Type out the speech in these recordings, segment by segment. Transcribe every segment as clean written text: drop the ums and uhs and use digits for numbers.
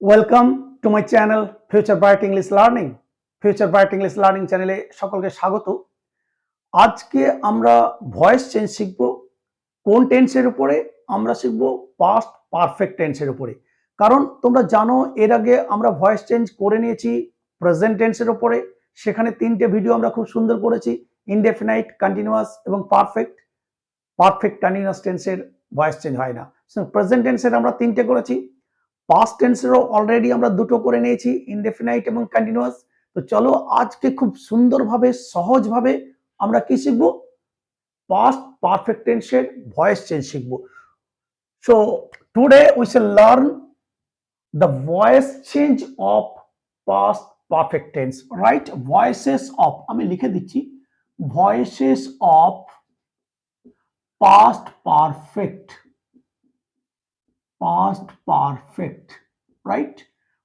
Welcome to my channel future bright English learning. Future bright English learning চ্যানেলে সকলকে স্বাগত। আজকে আমরা ভয়েস চেঞ্জ শিখব। কোন টেন্সের উপরে? আমরা শিখব পাস্ট পারফেক্ট টেন্সের উপরে। কারণ তোমরা জানো এর আগে আমরা ভয়েস চেঞ্জ করে নিয়েছি প্রেজেন্ট টেন্সের উপরে। সেখানে তিনটে ভিডিও আমরা খুব সুন্দর করেছি, ইনডেফিনাইট, কন্টিনিউয়াস এবং পারফেক্ট। পারফেক্ট কন্টিনিউয়াস টেন্সের ভয়েস চেঞ্জ হয় না। প্রেজেন্ট টেন্সের আমরা তিনটে করেছি, পাস্ট টেন্সেরও অলরেডি আমরা দুটো করে নিয়েছি, ইনডেফিনাইট এবং কন্টিনিউয়াস। তো চলো আজকে খুব সুন্দরভাবে সহজভাবে আমরা কি শিখবো? পাস্ট পারফেক্ট টেন্সের ভয়েস চেঞ্জ শিখবো। So today we shall learn the voice change of past perfect tense. Right, voices of, আমি লিখে দিচ্ছি, voices of past perfect, past perfect, right?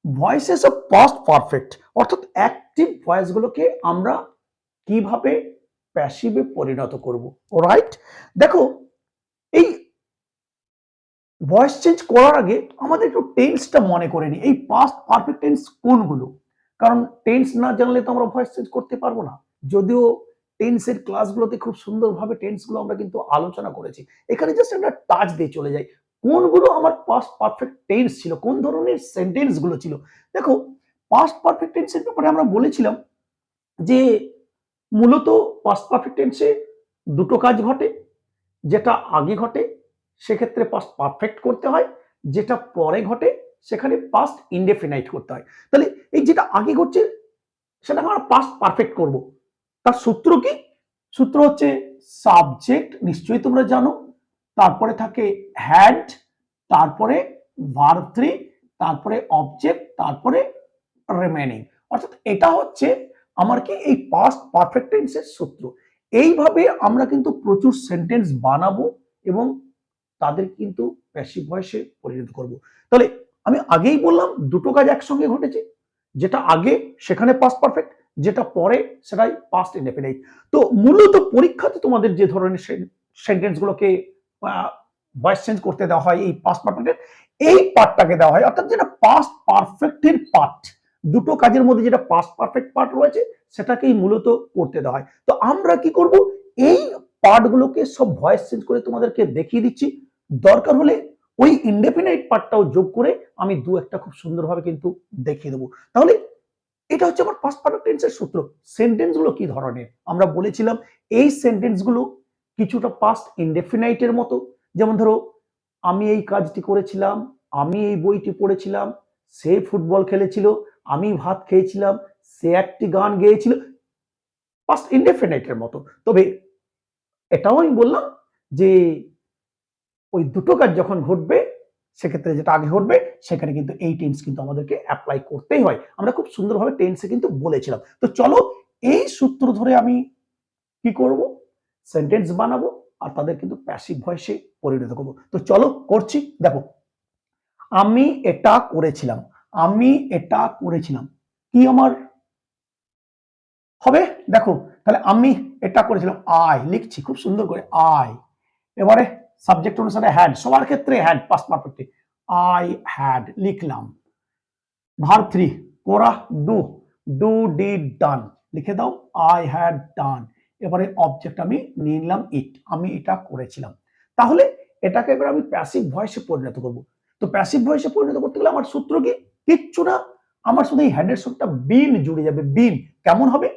Voices of past perfect অর্থাৎ অ্যাক্টিভ ভয়েসগুলোকে আমরা কিভাবে প্যাসিভে পরিণত করব। রাইট, দেখো এই ভয়েস চেঞ্জ করার আগে আমাদের একটু টেন্সটা মনে করে নিই। এই পাস্ট পারফেক্ট টেন্স কোনগুলো? কারণ টেন্স না জানলে তো আমরা ভয়েস চেঞ্জ করতে পারবো না। যদিও টেন্সের ক্লাসগুলোতে খুব সুন্দরভাবে টেন্সগুলো আমরা কিন্তু আলোচনা করেছি, এখানে জাস্ট আমরা টাচ দিয়ে চলে যাই কোনগুলো আমার পাস্ট পারফেক্ট টেন্স ছিল, কোন ধরনের সেন্টেন্স গুলো ছিল। দেখো, পাস্ট পারফেক্ট টেন্সের ব্যাপারে আমরা বলেছিলাম যে মূলত পাস্ট পারফেক্ট টেন্সে দুটো কাজ ঘটে। যেটা আগে ঘটে সেক্ষেত্রে পাস্ট পারফেক্ট করতে হয়, যেটা পরে ঘটে সেখানে পাস্ট ইনডেফিনাইট করতে হয়। তাহলে এই যেটা আগে ঘটছে সেটা আমরা পাস্ট পারফেক্ট করব। তার সূত্র কি? সূত্র হচ্ছে সাবজেক্ট, নিশ্চয়ই তোমরা জানো, তারপরে থাকে হ্যাড, তারপরে ভার্ব থ্রি, তারপরে অবজেক্ট, তারপরে রিমেনিং। অর্থাৎ এটা হচ্ছে আমার কি এই পাস্ট পারফেক্ট টেন্সের সূত্র। এইভাবে আমরা কিন্তু প্রচুর সেন্টেন্স বানাবো এবং তাদের কিন্তু প্যাসিভ ভয়েসে পরিণত করব। তাহলে আমি আগেই বললাম দুটো কাজ একসঙ্গে ঘটেছে, যেটা আগে সেখানে পাস্ট পারফেক্ট, যেটা পরে সেটাই পাস্ট ইনডেফিনাইট। তো মূলত পরীক্ষাতে তোমাদের যে ধরনের সেন্টেন্স গুলোকে ভয়েস চেঞ্জ করতে দেওয়া হয় এই পাস্ট পারফেক্টের এই পার্টটাকে দেওয়া হয়, অর্থাৎ যেটা পাস্ট পারফেক্টের পার্ট, দুটো কাজের মধ্যে যেটা পাস্ট পারফেক্ট পার্ট রয়েছে সেটাকেই মূলত করতে দেওয়া হয়। তো আমরা কি করব, এই পার্টগুলোকে সব ভয়েস চেঞ্জ করে তোমাদেরকে দেখিয়ে দিচ্ছি। দরকার হলে ওই ইনডেফিনাইট পার্টটাও যোগ করে আমি দু একটা খুব সুন্দরভাবে কিন্তু দেখিয়ে দেবো। তাহলে এটা হচ্ছে আমার পাস্ট পারফেক্ট টেন্সের সূত্র। সেন্টেন্স গুলো কি ধরনের আমরা বলেছিলাম, এই সেন্টেন্স গুলো কিছুটা পাস্ট ইনডেফিনাইটের মতো। যেমন ধরো, আমি এই কাজটি করেছিলাম, আমি এই বইটি পড়েছিলাম, সে ফুটবল খেলেছিল, আমি ভাত খেয়েছিলাম, সে একটি গান গেয়েছিল, পাস্ট ইনডেফিনাইটের মতো। তবে এটাও আমি বললাম যে ওই দুটো কাজ যখন ঘটবে সেক্ষেত্রে যেটা আগে ঘটবে সেখানে কিন্তু এই টেন্স কিন্তু আমাদেরকে অ্যাপ্লাই করতেই হয়। আমরা খুব সুন্দরভাবে টেন্সে কিন্তু বলেছিলাম। তো চলো এই সূত্র ধরে আমি কি করব, সেন্টেন্স বানাবো আর তাদের কিন্তু প্যাসিভ ভয়েসে পরিণত করব। তো চলো করছি। দেখো, আমি এটা করেছিলাম, আমি এটা করেছিলাম, কি আমার হবে? দেখো, তাহলে আমি এটা করেছিলাম, আই লিখছি খুব সুন্দর করে, আই। এবারে সাবজেক্ট অনুসারে হ্যাড, সবার ক্ষেত্রে হ্যাড পাস্ট পারফেক্টে, আই হ্যাড লিখলাম। ভার্ব থ্রি, করা, ডু, ডু ডিড ডান, লিখে দাও আই হ্যাড ডান। এবারে অবজেক্ট আমি নিয়ে নিলাম ইট, আমি এটা করেছিলাম। তাহলে এটাকে এবার আমি প্যাসিভ ভয়েসে পরিণত করব। তো প্যাসিভ ভয়েসে পরিণত করতে গেলে আমার সূত্র কি? কিচ্ছু না, আমার শুধু এই হেডের সঙ্গে বিন জুড়ে যাবে। বিন কেমন হবে?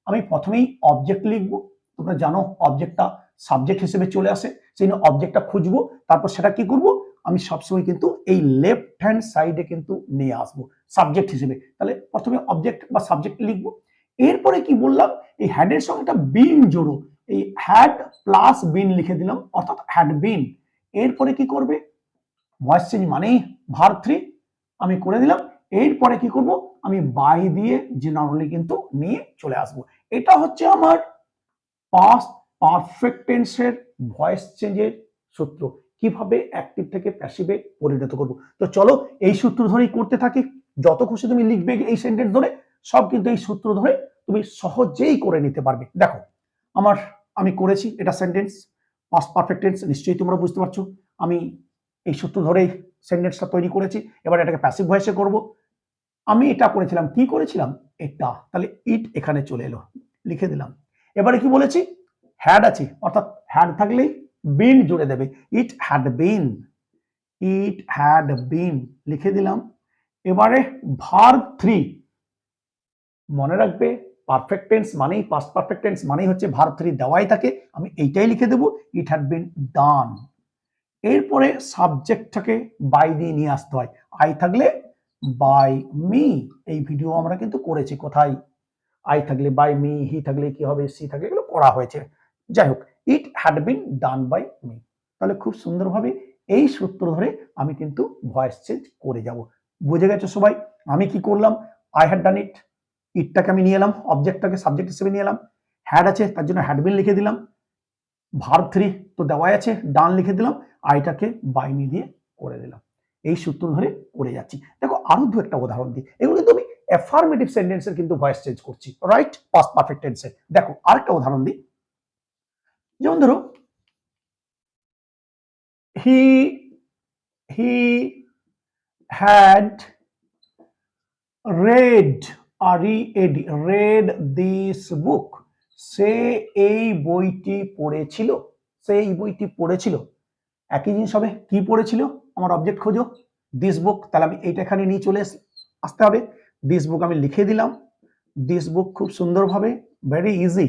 আমি প্রথমেই অবজেক্ট লিখবো, তোমরা জানো অবজেক্টটা সাবজেক্ট হিসেবে চলে আসে, সেই জন্য অবজেক্টটা খুঁজবো, তারপর সেটা কি করব, আমি সবসময় কিন্তু এই লেফট হ্যান্ড সাইডে কিন্তু নিয়ে আসবো সাবজেক্ট হিসেবে। তাহলে প্রথমে অবজেক্ট বা সাবজেক্ট লিখবো, এরপরে কি বললাম, এই হ্যাডের সঙ্গে একটা বিন জোড়ো, এই হ্যাড প্লাস বিন লিখে দিলাম, অর্থাৎ হ্যাড বিন। এরপরে কি করবে, ভয়েস চেঞ্জ মানেই ভার্ব থ্রি আমি করে দিলাম। এরপরে কি করব, আমি বাই দিয়ে জেনারেলি কিন্তু নিয়ে চলে আসবো। এটা হচ্ছে আমার পাস্ট পারফেক্ট টেন্সের ভয়েস চেঞ্জের সূত্র, কিভাবে অ্যাক্টিভ থেকে প্যাসিভে পরিণত করব। তো চলো এই সূত্র ধরেই করতে থাকি। যত খুশি তুমি লিখবে এই সেন্টেন্স ধরে, সব কিন্তু এই সূত্র ধরে তুমি সহজেই করে নিতে পারবে। দেখো, আমি করেছি এটা সেন্টেন্স পাস্ট পারফেক্ট টেন্স, নিশ্চয়ই তোমরা বুঝতে পারছো। আমি এই সূত্র ধরেই সেন্টেন্সটা তৈরি করেছি, এবার এটাকে প্যাসিভ ভয়েসে করব। আমি এটা করেছিলাম, কি করেছিলাম, এটা, তাহলে ইট এখানে চলে এলো, লিখে দিলাম। এবারে কি বলেছি, হ্যাড আছে, অর্থাৎ হ্যাড থাকলেই বিন জুড়ে দেবে, ইট হ্যাড বিন, ইট হ্যাড বিন লিখে দিলাম। এবারে ভার্ব 3, মনে রাখবে পারফেক্ট টেন্স মানেই, পাস্ট পারফেক্ট টেন্স মানেই হচ্ছে ভার্ব 3 দেওয়াই থাকে, আমি এইটাই লিখে দেবো, ইট হ্যাড বিন ডান। এরপরে সাবজেক্টটাকে বাই দিয়ে নিয়ে আসতে হয়, আই থাকলে বাই মি, এই ভিডিও আমরা কিন্তু করেছি, কোথায় আই থাকলে বাই মি, হি থাকলে কি হবে, সি থাকলে, এগুলো করা হয়েছে। যাই হোক, it had been done by me, তাহলে খুব সুন্দরভাবে এই সূত্র ধরে আমি কিন্তু ভয়েস চেঞ্জ করে যাব। বুঝে গেছো সবাই? আমি কি করলাম, আই হ্যাড ডান ইট, ইটটাকে আমি নিয়ে এলাম, অবজেক্টটাকে সাবজেক্ট হিসেবে নিয়ে এলাম, হ্যাড আছে তার জন্য হ্যাড বিন লিখে দিলাম, ভার্ব 3 তো দেওয়াই আছে, ডান লিখে দিলাম, আইটাকে বাই মি দিয়ে করে দিলাম। এই সূত্র ধরে করে যাচ্ছি। দেখো আরো দু একটা উদাহরণ দিই, এগুলো কিন্তু আমি অ্যাফার্মেটিভ সেন্টেন্সের কিন্তু ভয়েস চেঞ্জ করছি, রাইট, পাস্ট পারফেক্ট টেন্সে। দেখো আরেকটা উদাহরণ দিই, যেমন ধরো he he had read, read this book, সে এই বইটি পড়েছিল, সে এই বইটি পড়েছিল। একই জিনিস হবে, কি পড়েছিল, আমার অবজেক্ট খোঁজো, দিস বুক, তাহলে আমি এইটা এখানে নিয়ে চলে আসতে হবে, দিস বুক আমি লিখে দিলাম, দিস বুক খুব সুন্দরভাবে, ভেরি ইজি,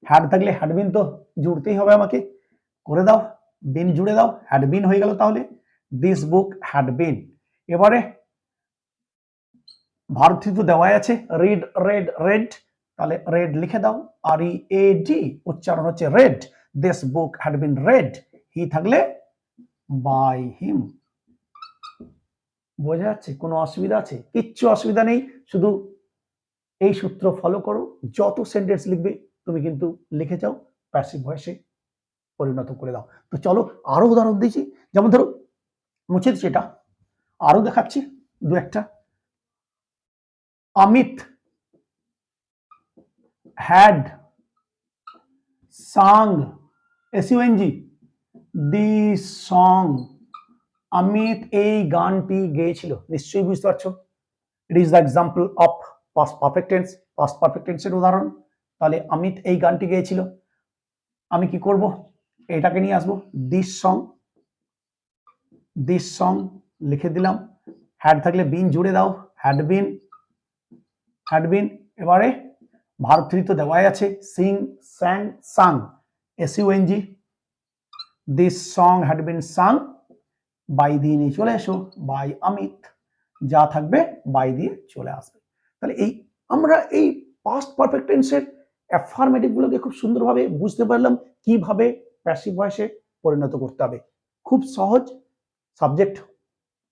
হ্যাড থাকলে হ্যাড বিন তো জুড়তেই হবে আমাকে, করে দাও, বিন জুড়ে দাও, হ্যাড বিন হয়ে গেল, তাহলে দিস বুক হ্যাড বিন। এবারে ভার্ব 3 তো দেওয়াই আছে, রিড রেড রেড, তাহলে রেড লিখে দাও, আর ই এ ডি, উচ্চারণ হচ্ছে read, this book had been read, he থাকলে বাই হিম। বোঝা যাচ্ছে, কোনো অসুবিধা আছে? কিচ্ছু অসুবিধা নেই, শুধু এই সূত্র ফলো করো, যত সেন্টেন্স লিখবে তুমি কিন্তু লিখে যাও, প্যাসিভ ভয়েসে পরিণত করে দাও। তো চলো আরো উদাহরণ দিচ্ছি, যেমন ধরো মুছে দিচ্ছি এটা, আরো দেখাচ্ছি দু একটা। Amit had sung, S U N G, the song, Amit এই গানটি গেয়েছিল, নিশ্চয়ই বুঝতে পারছো, it is the example of past perfect tense, past perfect টেন্সের উদাহরণ। তাহলে অমিত এই গানটি গেয়েছিল, আমি কি করব, এটাকে নিয়ে আসবো, দিস সং লিখে দিলাম, হ্যাড থাকলে বিন জুড়ে দাও, হ্যাড বিন, হ্যাড বিন। এবারে ভার্ব 3 তো দেওয়াই আছে, sing sang sung, S U N G, this song had been sung, by দিয়ে নিয়ে চলে এসো, বাই অমিত, যা থাকবে বাই দিয়ে চলে আসবে। তাহলে এই আমরা এই পাস্ট পারফেক্ট টেন্সের অ্যাফার্মেটিভ গুলোকে খুব সুন্দরভাবে বুঝতে পারলাম, কিভাবে প্যাসিভ ভয়েসে পরিণত করতে হবে। খুব সহজ, সাবজেক্ট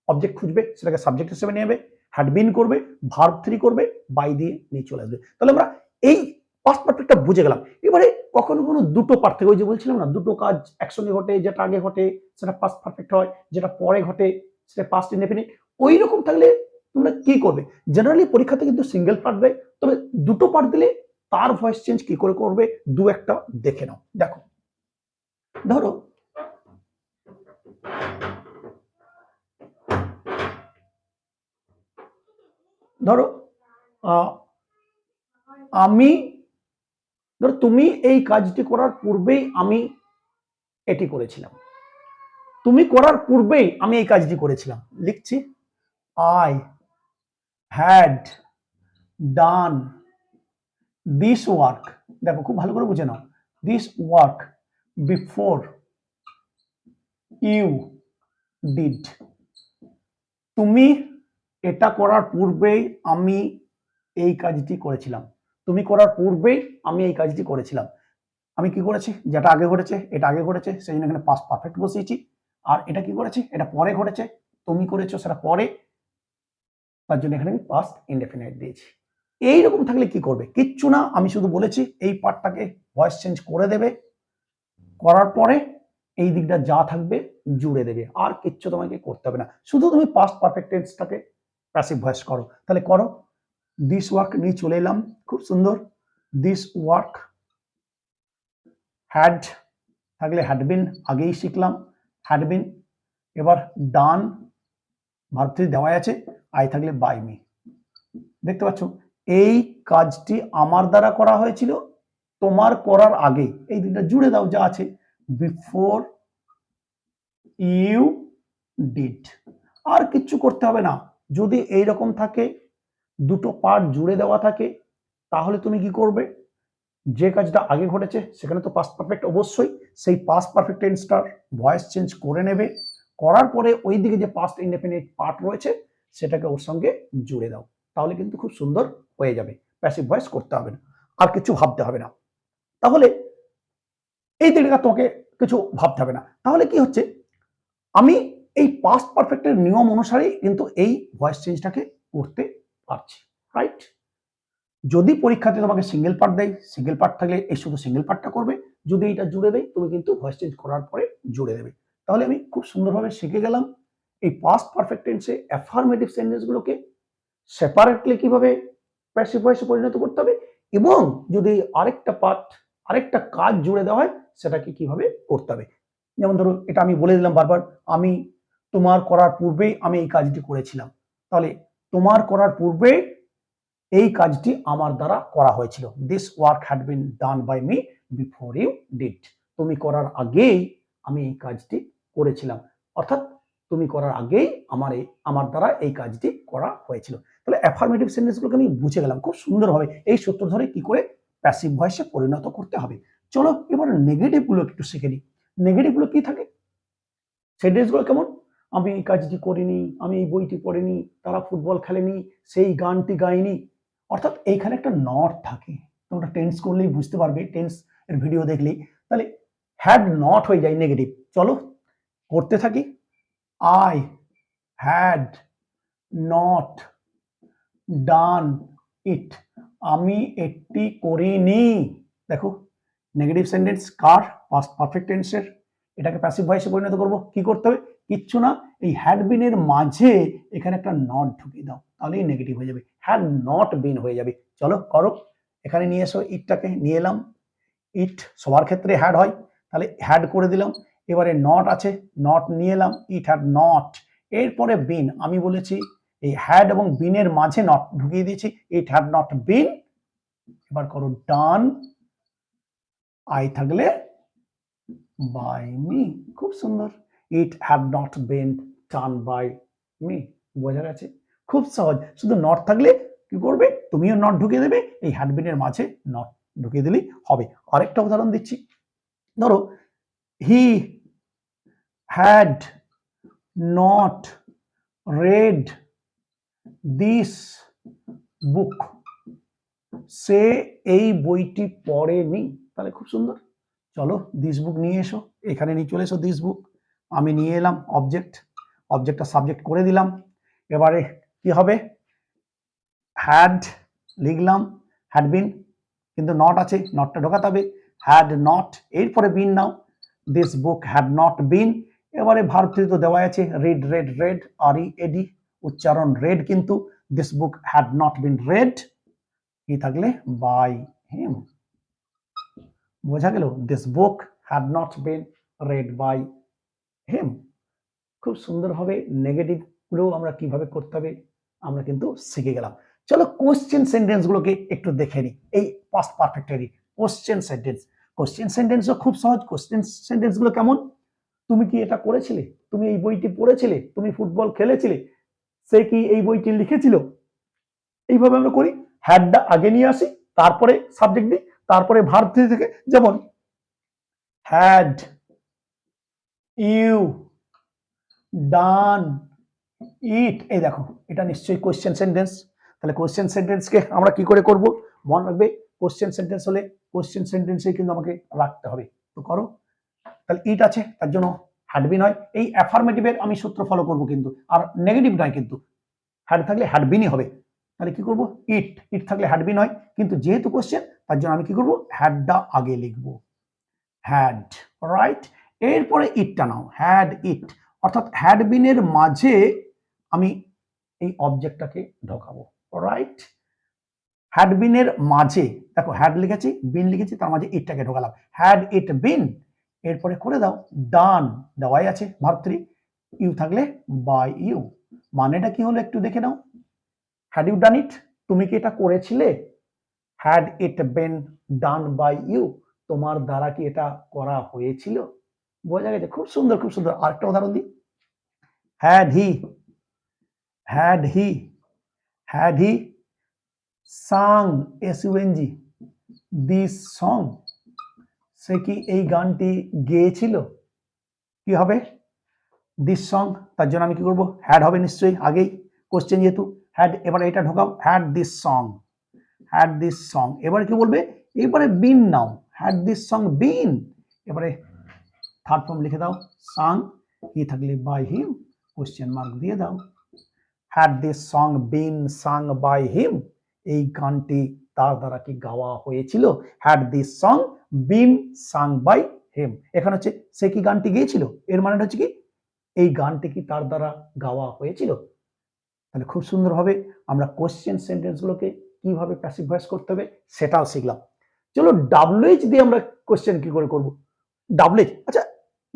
অবজেক্ট খুঁজবে, সেটাকে সাবজেক্ট হিসেবে নেবে, হ্যাড বিন করবে, ভার্ব 3 করবে, বাই দিয়ে নিয়ে চলে আসবে। তাহলে আমরা এই পাস্ট পারফেক্টটা বুঝে গেলাম। এবারে কখনো কোনো দুটো পার্থক্য, ওই যে বলছিলাম না, দুটো কাজ একসঙ্গে ঘটে, যেটা আগে ঘটে সেটা পাস্ট পারফেক্ট হয়, যেটা পরে ঘটে সেটা পাস্ট ইনডেফিনিট, ওই রকম থাকলে তোমরা কি করবে, জেনারেলি পরীক্ষাতে কিন্তু সিঙ্গেল পার্ট দেয়, তবে দুটো পার্ট দিলে তার ভয়েস চেঞ্জ কি করে করবে দু একটা দেখে নাও। দেখো ধরো ধরো আমি, ধরো তুমি এই কাজটি করার পূর্বেই আমি এটি করেছিলাম, তুমি করার পূর্বেই আমি এই কাজটি করেছিলাম, লিখছি, I had done this work, দেখো খুব ভালো করে বুঝে নাও, this work before you did, তুমি এটা করার পূর্বেই আমি এই কাজটি করেছিলাম, তুমি করার পূর্বেই আমি এই কাজটি করেছিলাম, আমি কি করেছি, যেটা আগে ঘটেছে এটা আগে ঘটেছে, সেই জন্য এখানে পাস্ট পারফেক্ট বসিয়েছি, আর এটা কি করেছি, এটা পরে ঘটেছে, তুমি করেছো সেটা পরে, তার জন্য এখানে আমি পাস্ট ইনডেফিনাইট দিয়েছি। এইরকম থাকলে কি করবে, কিচ্ছু না, আমি শুধু বলেছি এই পার্টটাকে ভয়েস চেঞ্জ করে দেবে, করার পরে এই দিকটা যা থাকবে জুড়ে দেবে, আর কিচ্ছু তোমাকে করতে হবে না, শুধু তুমি পাস্ট পারফেক্ট টেন্সটাকে প্যাসিভ ভয়েস করো। তাহলে করো, দিস ওয়ার্ক নিয়ে চলে এলাম, খুব সুন্দর, দিস ওয়ার্ক হ্যাড থাকলে হ্যাড বিন, আগেই শিখলাম, হ্যাড বিন, এবার ডান ভার্ব থ্রি দেওয়াই আছে, আই থাকলে বাই মি। দেখতে পাচ্ছ এই কাজটি আমার দ্বারা করা হয়েছিল তোমার করার আগে, এই দুটা জুড়ে দাও যা আছে, বিফোর ইউ ডিড। আর কিচ্ছু করতে হবে না। যদি এই রকম থাকে, দুটো পার্ট জুড়ে দেওয়া থাকে, তাহলে তুমি কি করবে, যে কাজটা আগে ঘটেছে সেখানে তো পাস্ট পারফেক্ট অবশ্যই, সেই পাস্ট পারফেক্ট টেন্সটার ভয়েস চেঞ্জ করে নেবে, করার পরে ওই দিকে যে পাস্ট ইনডেফিনিট পার্ট রয়েছে সেটাকে ওর সঙ্গে জুড়ে দাও, তাহলে কিন্তু খুব সুন্দর হয়ে যাবে। প্যাসিভ ভয়েস করতে হবে না, আর কিছু ভাবতে হবে না। তাহলে এই দিকটা তোমাকে কিছু ভাবতে হবে না। তাহলে কি হচ্ছে, আমি এই পাস্ট পারফেক্টের নিয়ম অনুসারেই কিন্তু এই ভয়েস চেঞ্জটাকে করতে পারছি, রাইট? যদি পরীক্ষাতে তোমাকে সিঙ্গেল পার্ট দেয়, সিঙ্গেল পার্ট থাকলে এই শুধু সিঙ্গেল পার্টটা করবে, যদি এটা জুড়ে দেয় তুমি কিন্তু ভয়েস চেঞ্জ করার পরে জুড়ে দেবে। তাহলে আমি খুব সুন্দরভাবে শিখে গেলাম এই পাস্ট পারফেক্ট টেন্সে অ্যাফার্মেটিভ সেন্টেন্সগুলোকে সেপারেটলি কিভাবে প্যাসিভ ভয়েসে পরিণত করতে হবে, এবং যদি আরেকটা পার্ট, আরেকটা কাজ জুড়ে দেওয়া হয় সেটাকে কিভাবে করতে হবে। যেমন ধরো এটা আমি বলে দিলাম বারবার, আমি তোমার করার পূর্বেই আমি এই কাজটি করেছিলাম, তাহলে তোমার করার পূর্বে এই কাজটি আমার দ্বারা করা হয়েছিল, this work had been done by me before you did. তুমি করার আগেই আমি এই কাজটি করেছিলাম, অর্থাৎ তুমি করার আগেই আমার দ্বারা এই কাজটি করা হয়েছিল। তাহলে অ্যাফার্মেটিভ সেন্টেন্সগুলোকে আমি বুঝে গেলাম খুব সুন্দরভাবে, এই সূত্র ধরে কি করে প্যাসিভ ভয়েসে পরিণত করতে হবে। চলো এবার নেগেটিভ গুলো একটু শিখে নিই। নেগেটিভ গুলো কি থাকে, সেন্টেন্সগুলো কেমন, আমি এই কাজটি করিনি, আমি এই বইটি পড়িনি, তারা ফুটবল খেলেনি, সেই গানটি গাইনি। অর্থাৎ এইখানে একটা নট থাকে, তোমরা টেন্স করলেই বুঝতে পারবে, টেন্স এর ভিডিও দেখলেই। তাহলে হ্যাড নট হয়ে যায় নেগেটিভ। চলো করতে থাকি, আই হ্যাড নট ডান ইট, আমি এটি করিনি। দেখো নেগেটিভ সেন্টেন্স কার, পাস্ট পারফেক্ট টেন্সের, এটাকে প্যাসিভ ভয়েসে পরিণত করব, কি করতে হবে, কিচ্ছু না, এই হ্যাড বিন এর মাঝে এখানে একটা নট ঢুকিয়ে দাও, তাহলেই নেগেটিভ হয়ে যাবে, হ্যাড নট বিন হয়ে যাবে। চলো করো, এখানে নিয়ে এসো, ইটটাকে নিয়ে এলাম, ইট সবার ক্ষেত্রে হ্যাড হয়, তাহলে হ্যাড করে দিলাম, এবারে নট আছে, নট নিয়ে এলাম, ইট হ্যাড নট, এরপরে বিন, আমি বলেছি এই হ্যাড এবং বিনের মাঝে নট ঢুকিয়ে দিয়েছি, ইট হ্যাড নট বিন। এবার করো ডান, আই থাকলে বাই মি, খুব সুন্দর, it had not been done by me. বোঝা গেছে, খুব সহজ, শুধু নট থাকলে কি করবে, তুমিও নট ঢুকিয়ে দেবে, এই হ্যাড বিনের মাঝে নট ঢুকিয়ে দিলেই হবে। আরেকটা উদাহরণ দিচ্ছি, ধরো he had not read this book, সে এই বইটি পড়েনি। তাহলে খুব সুন্দর, চলো দিস বুক নিয়ে এসো, এখানে নিয়ে চলে এসো দিস বুক, আমি নিয়ে এলাম অবজেক্ট, অবজেক্টটা সাবজেক্ট করে দিলাম, এবারে কি হবে, হ্যাড লিখলাম, হ্যাড বিন, কিন্তু নট আছে, নটটা ঢোকাতে হবে, হ্যাড নট, এরপরে বিন নাও, this book had not been, এবারে ভার্ব থ্রি তো দেওয়া আছে, রিড রেড রেড, আর ই এডি উচ্চারণ রেড, কিন্তু this book had not been read, কি থাকলে বাই হিম। বোঝা গেল, this book had not been read by him. খুব সুন্দরভাবে নেগেটিভ গুলো আমরা কিভাবে করতে হবে আমরা কিন্তু শিখে গেলাম। চলো কোশ্চেন সেন্টেন্স গুলোকে একটু দেখে নিই, এই পাস্ট পারফেক্টেরই কোশ্চেন সেন্টেন্স। কোশ্চেন সেন্টেন্সও খুব সহজ। কোশ্চেন সেন্টেন্স গুলো কেমন, তুমি কি এটা করেছিলে, তুমি এই বইটি পড়েছিলে, তুমি ফুটবল খেলেছিলে, সে কি এই বইটি লিখেছিল, এইভাবে আমরা করি। হ্যাডটা আগে নিয়ে আসি, তারপরে সাবজেক্ট দিই, তারপরে ভার্ব থেকে, যেমন হ্যাড ইউ ডান ইট, এই দেখো এটা নিশ্চয়ই কোশ্চেন সেন্টেন্স। তাহলে কোশ্চেন সেন্টেন্সকে আমরা কি করে করব, মনে রাখবে কোশ্চেন সেন্টেন্স হলে কোশ্চেন সেন্টেন্সে কিন্তু আমাকে রাখতে হবে, তো করো। তাহলে ইট আছে, তার জন্য হ্যাড বিন হয়, এই অ্যাফার্মেটিভের আমি সূত্র ফলো করব কিন্তু, আর নেগেটিভ নয় কিন্তু, হ্যাড থাকলে হ্যাড বিনই হবে। তাহলে কি করব, ইট, ইট থাকলে হ্যাড বিন হয়, কিন্তু যেহেতু কোশ্চেন তার জন্য আমি কি করব, হ্যাডটা আগে লিখব, হ্যাড, রাইট। এরপরে ইটটা নাও, হ্যাড ইট, অর্থাৎ হ্যাড বিনের মাঝে আমি এই অবজেক্টটাকে ঢোকাবো, রাইট। হ্যাড বিনের মাঝে দেখো হ্যাড লিখেছি, বিন লিখেছি, তার মাঝে ইটটাকে ঢোকালাম, হ্যাড ইট বিন। এরপরে করে দাও ডান, দেওয়াই আছে ভার্ব থ্রি, ইউ থাকলে বাই ইউ, মানেটা কি হলো একটু দেখে নাও। হ্যাড ইউ ডান ইট, তুমি কি এটা করেছিলে? Had it been done by you, তোমার দ্বারা কি এটা করা হয়েছিল? বোঝা গেছে? খুব সুন্দর খুব সুন্দর। আরেকটা উদাহরণ দিই। Had he, had he, had he sung, S U N G, this song, সে কি এই গানটি গেয়েছিল? কি হবে? দিস সং, তার জন্য আমি কি করবো? হ্যাড হবে নিশ্চয়ই, আগেই কোশ্চেন যেহেতু হ্যাড। এবারে এটা ঢোকাও, had this song, had this song. এবারে কি বলবে? এবারে বিন নাও, হ্যাড দিস সং বিন। এবারে থার্ড ফর্ম লিখে দাও, সাং, হি থাকলে বাই হিম, কোশ্চেন মার্ক দিয়ে দাও। Had this song been sung by him, এই গানটি তার দ্বারা কি গাওয়া হয়েছিল? Had this song been sung by him. এখানে হচ্ছে সে কি গানটি গেয়েছিল, এর মানে হচ্ছে কি এই গানটি কি তার দ্বারা গাওয়া হয়েছিল। তাহলে খুব সুন্দরভাবে আমরা কোশ্চেন সেন্টেন্সগুলোকে কিভাবে প্যাসিভ ভয়েস করতে হবে সেটাও শিখলাম। চলো ডাব্লিউএইচ দিয়ে আমরা কোশ্চেন কি করে করব। ডাব্লিউএইচ, আচ্ছা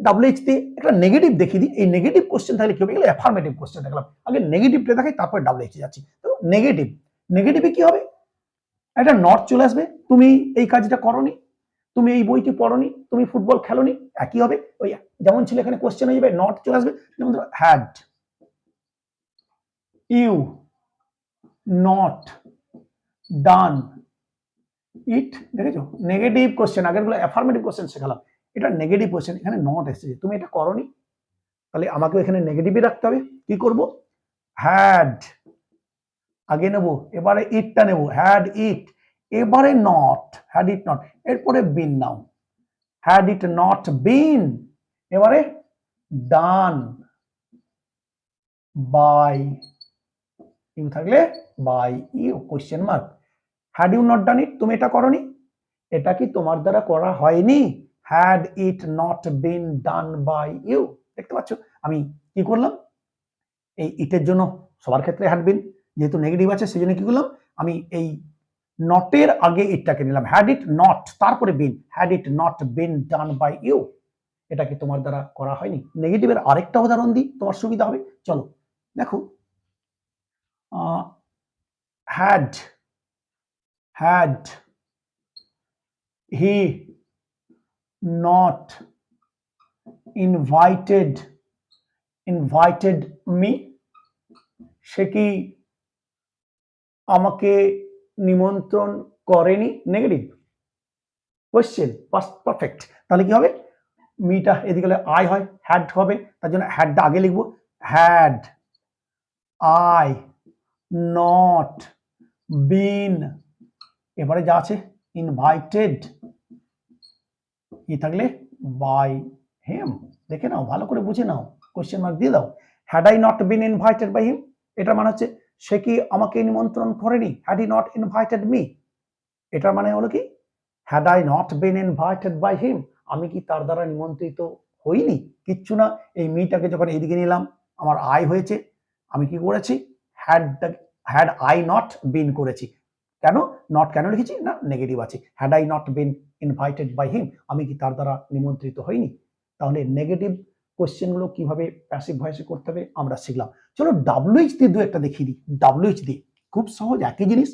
ডাব্লিউএইচ দিয়ে একটা নেগেটিভ দেখিয়ে দিই। এই নেগেটিভ কোশ্চেন থাকলে কি হবে? এগুলো অ্যাফার্মেটিভ কোশ্চেন দেখলাম, আগে নেগেটিভটা দেখাই তারপরে ডাব্লিউএইচ যাচ্ছি। তো নেগেটিভ, নেগেটিভে কি হবে? একটা নট চলে আসবে, তুমি এই কাজটা করনি, তুমি এই বইটি পড়নি, তুমি ফুটবল খেলোনি, একই হবে। ওই যেমন ছিল এখানে কোশ্চেন হয়ে যাবে, নট চলে আসবে। যেমন ধরো হ্যাড ইউ নট ডান ইট, দেখেছো? নেগেটিভ কোশ্চেন, আগেরগুলো অ্যাফার্মেটিভ কোশ্চেন শেখালাম, এটা নেগেটিভ কোশ্চেন, এখানে নট এসেছে, তুমি এটা করনি, তাহলে আমাকে এখানে নেগেটিভই রাখতে হবে। কি করব? হ্যাড আগে নেব, এবারে ইটটা নেব, হ্যাড ইট, এবারে নট, হ্যাড ইট নট, এরপরে বিন নাও, হ্যাড ইট নট বিন, এবারে ডান বাই ইউ থাকলে by you, question mark. Had you not done it, তুমি এটা করনি, এটা কি তোমার দ্বারা করা হয়নি? Had it not been done by you. দেখতে পাচ্ছ আমি কি করলাম? এই ইটের জন্য সবার ক্ষেত্রে হ্যাড বিন, যেহেতু নেগেটিভ আছে সেই জন্য কি করলাম, আমি এই নটের আগে ইটটাকে নিলাম, হ্যাড ইট নট, তারপরে been, had it not been done by you, এটা কি তোমার দ্বারা করা হয়নি। নেগেটিভের আরেকটা উদাহরণ দিই, তোমার সুবিধা হবে। চলো দেখো, had had he not invited invited me, সে কি আমাকে নিমন্ত্রণ করেনি। নেগেটিভ কোশ্চেন পাস্ট পারফেক্ট, তাহলে কি হবে? মিটা এদিকে হলে আই হয়, হ্যাড হবে, তার জন্য হ্যাডটা আগে লিখবো, হ্যাড আই নট বিন, এবারে যা আছে ইনভাইটেড, কি থাকলে বাই হিম। দেখে নাও, ভালো করে বুঝে নাও, কোশ্চেন মার্ক দিয়ে দাও। Had I not been invited by him, এটার মানে হচ্ছে সে কি আমাকে নিমন্ত্রণ করেনি, had he not invited me, এটার মানে হলো কি had I not been invited by him, আমি কি তার দ্বারা নিমন্ত্রিত হইনি। কিচ্ছু না, এই মিটাকে যখন এইদিকে নিলাম আমার আই হয়েছে, আমি কি করেছি? হ্যাড আই নট বিন করেছি। কেন নট কেন লিখেছি না, নেগেটিভ আছে। Had I not been invited by him, আমি কি তার দ্বারা নিমন্ত্রিত হইনি। তাহলে নেগেটিভ কোশ্চেনগুলো কিভাবে প্যাসিভ ভয়েসে করতে হবে আমরা শিখলাম। চলো ডাব্লিউএইচ দিয়ে দু একটা দেখিয়ে দিই। ডাব্লিউএইচ দিয়ে খুব সহজ, একই জিনিস,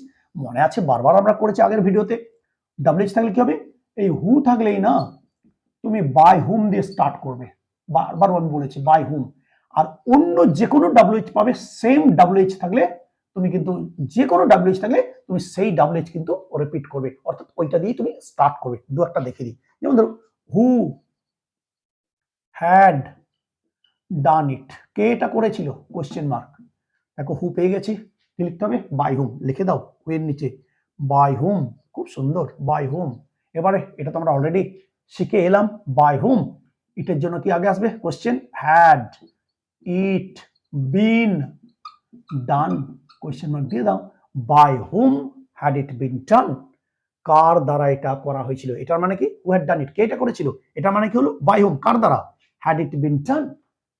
মনে আছে বারবার আমরা করেছি আগের ভিডিওতে। ডাব্লিউএইচ থাকলে কি হবে? এই হু থাকলেই না তুমি বাই হুম দিয়ে স্টার্ট করবে, বারবার আমি বলেছি বাই হুম। আর অন্য যে কোনো ডাব্লিউএইচ পাবে, সেম ডাব্লিউএইচ থাকলে তুমি কিন্তু, যে কোনো ডাব্লিউএইচ থাকলে তুমি সেই ডাব্লিউএইচ কিন্তু রিপিট করবে, অর্থাৎ ওইটা দিয়ে তুমি স্টার্ট করবে। দু একটা দেখে দিই, যেমন ধরো হু হ্যাড ডান ইট, কে এটা করেছিল, কোশ্চেন মার্ক। দেখো হু পেয়ে গেছি, কি লিখতে হবে? বাই হুম, লিখে দাও এর নিচে বাই হুম, খুব সুন্দর বাই হুম। এবারে এটা তো আমরা অলরেডি শিখে এলাম, বাই হুম, ইটের জন্য কি আগে আসবে? Question, had it been done, question mark দিয়ে দাও। By whom had it been ডান, কার দ্বারা এটা করা হয়েছিল, এটার মানে কি হু হ্যাড ডান ইট, কে এটা করেছিল, এটার মানে কি হলো বাই হুম, কার দ্বারা, হ্যাড ইট বিন ডান,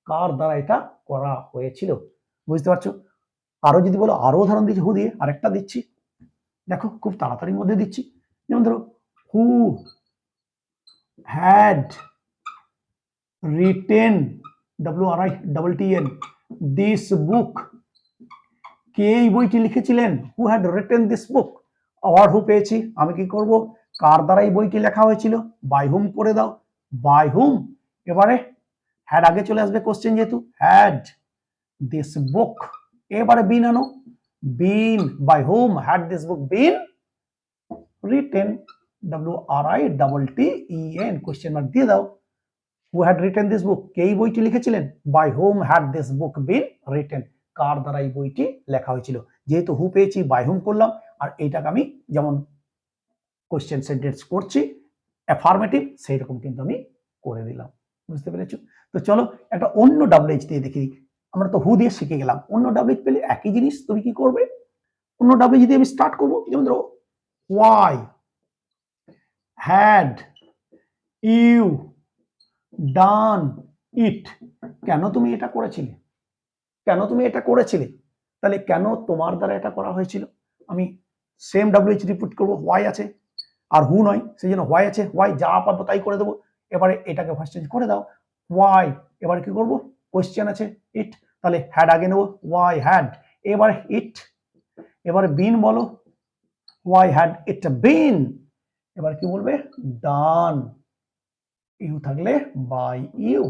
কার দ্বারা এটা করা হয়েছিল। বুঝতে পারছো? আরো যদি বলো, আরো উদাহরণ দিচ্ছি হু দিয়ে, আরেকটা দিচ্ছি, দেখো খুব তাড়াতাড়ির মধ্যে দিচ্ছি। যেমন ধরো who had written, WRITTEN, this book, কে এই বইটি লিখেছিলেন? Who had written this book? আবার হু পেয়েছি, আমি কি করব? কার দ্বারা এই বইটি লেখা হয়েছিল? বাই হুম করে দাও, বাই হুম। এবারে হ্যাড আগে চলে আসবে কোশ্চেন, যেহেতু হ্যাড দিস বুক। এবারে বিন আনো, been by whom had this book been written, WRITTEN, question mark দিয়ে দাও। Who had written this book? কে এই বইটি লিখেছিলেন? By whom had this book been written? কার দ্বারা এই বইটি লেখা হয়েছিল? যেহেতু হু পেয়েছি, বাই হুম করলাম, আর এইটাকে আমি যেমন কোশ্চেন সেন্টেন্স করছি অ্যাফার্মেটিভ, সেই রকম কিন্তু আমি করে দিলাম। বুঝতে পেরেছো? তো চলো একটা অন্য ডাব্লিউএইচ দিয়ে দেখি। আমরা তো হু দিয়ে শিখে গেলাম, অন্য ডাব্লিউএইচ পেলে একই জিনিস তুমি কি করবে? অন্য ডাব্লিউএইচ দিয়ে আমি স্টার্ট করবো, যেমন ধরো ওয়াই হ্যাড ইউ ডান ইট? কেন তুমি এটা করেছিলে? কেন তুমি এটা করেছিলে? তাহলে কেন তোমার দ্বারা এটা করা হয়েছিল? আমি সেম ডাব্লিউএইচ রিপিট করবো, হোয়াই আছে আর হু নয়, সেই জন্য হোয়াই আছে, হোয়াই যা পাবো তাই করে দেবো। এবারে এটাকে ফার্স্ট চেঞ্জ করে দাও, হোয়াই। এবারে কি করবো? কোয়েশ্চেন আছে ইট, তাহলে হ্যাড আগে নেবো, হোয়াই হ্যাড। এবারে ইট, এবারে বিন বলো, হোয়াই হ্যাড ইট বিন। এবার কি বলবে? ডান, ইউ থাকলে বাই ইউ।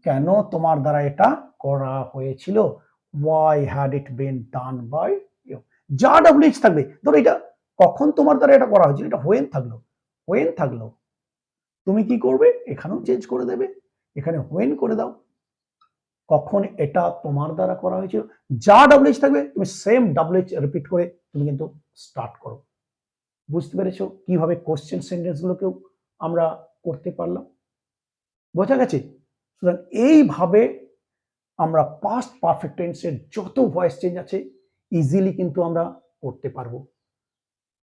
কেন তোমার দ্বারা এটা করা হয়েছিল? Why had it been done by you. যা ডাব্লিউএইচ থাকবে, ধরো এটা কখন তোমার দ্বারা এটা করা হয়েছিল, এটা হোয়েন থাকলো, হোয়েন থাকলো, তুমি কি করবে? এখানেও চেঞ্জ করে দেবে, এখানে হোয়েন করে দাও। কখন এটা তোমার দ্বারা করা হয়েছিল, যা ডাব্লিউএইচ থাকবে তুমি সেম ডাব্লিউএইচ রিপিট করে তুমি কিন্তু স্টার্ট করো। বুঝতে পেরেছো কিভাবে কোশ্চেন সেন্টেন্স গুলোকেও আমরা করতে পারলাম? বোঝা গেছে? সুতরাং এইভাবে আমরা পাস্ট পারফেক্ট টেন্সের যত ভয়েস চেঞ্জ আছে ইজিলি কিন্তু আমরা করতে পারবো।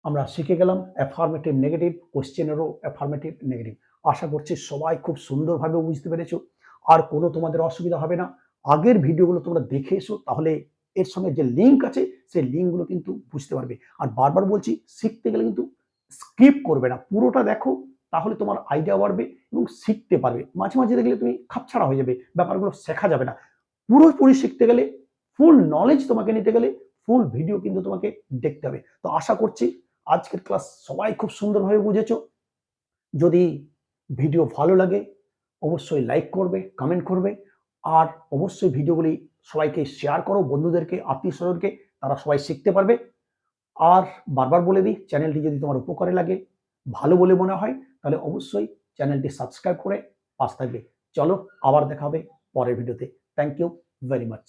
আমরা শিখে গেলাম অ্যাফার্মেটিভ নেগেটিভ, কোশ্চেনেরও অ্যাফার্মেটিভ নেগেটিভ। আশা করছি সবাই খুব সুন্দরভাবে বুঝতে পেরেছো, আর কোনো তোমাদের অসুবিধা হবে না। আগের ভিডিওগুলো তোমরা দেখে এসো, তাহলে এর সঙ্গে যে লিঙ্ক আছে সেই লিঙ্কগুলো কিন্তু বুঝতে পারবে। আর বারবার বলছি, শিখতে গেলে কিন্তু স্কিপ করবে না, পুরোটা দেখো, তাহলে তোমার আইডিয়া বাড়বে এবং শিখতে পারবে। মাঝে মাঝে দেখলে তুমি খাপছাড়া হয়ে যাবে, ব্যাপারগুলো শেখা যাবে না। পুরোপুরি শিখতে গেলে, ফুল নলেজ তোমাকে নিতে গেলে ফুল ভিডিও কিন্তু তোমাকে দেখতে হবে। তো আশা করছি আজকের ক্লাস সবাই খুব সুন্দরভাবে বুঝেছো। যদি ভিডিও ভালো লাগে অবশ্যই লাইক করবে, কমেন্ট করবে, আর অবশ্যই ভিডিওগুলি সবাইকে শেয়ার করো, বন্ধুদেরকে, আত্মীয় স্বজনকে, তারা সবাই শিখতে পারবে। আর বারবার বলে দিই, চ্যানেলটি যদি তোমার উপকারে লাগে, ভালো বলে মনে হয়, তাহলে অবশ্যই চ্যানেলটি সাবস্ক্রাইব করে পাশে থাকবে। চলো আবার দেখা হবে পরের ভিডিওতে। Thank you very much.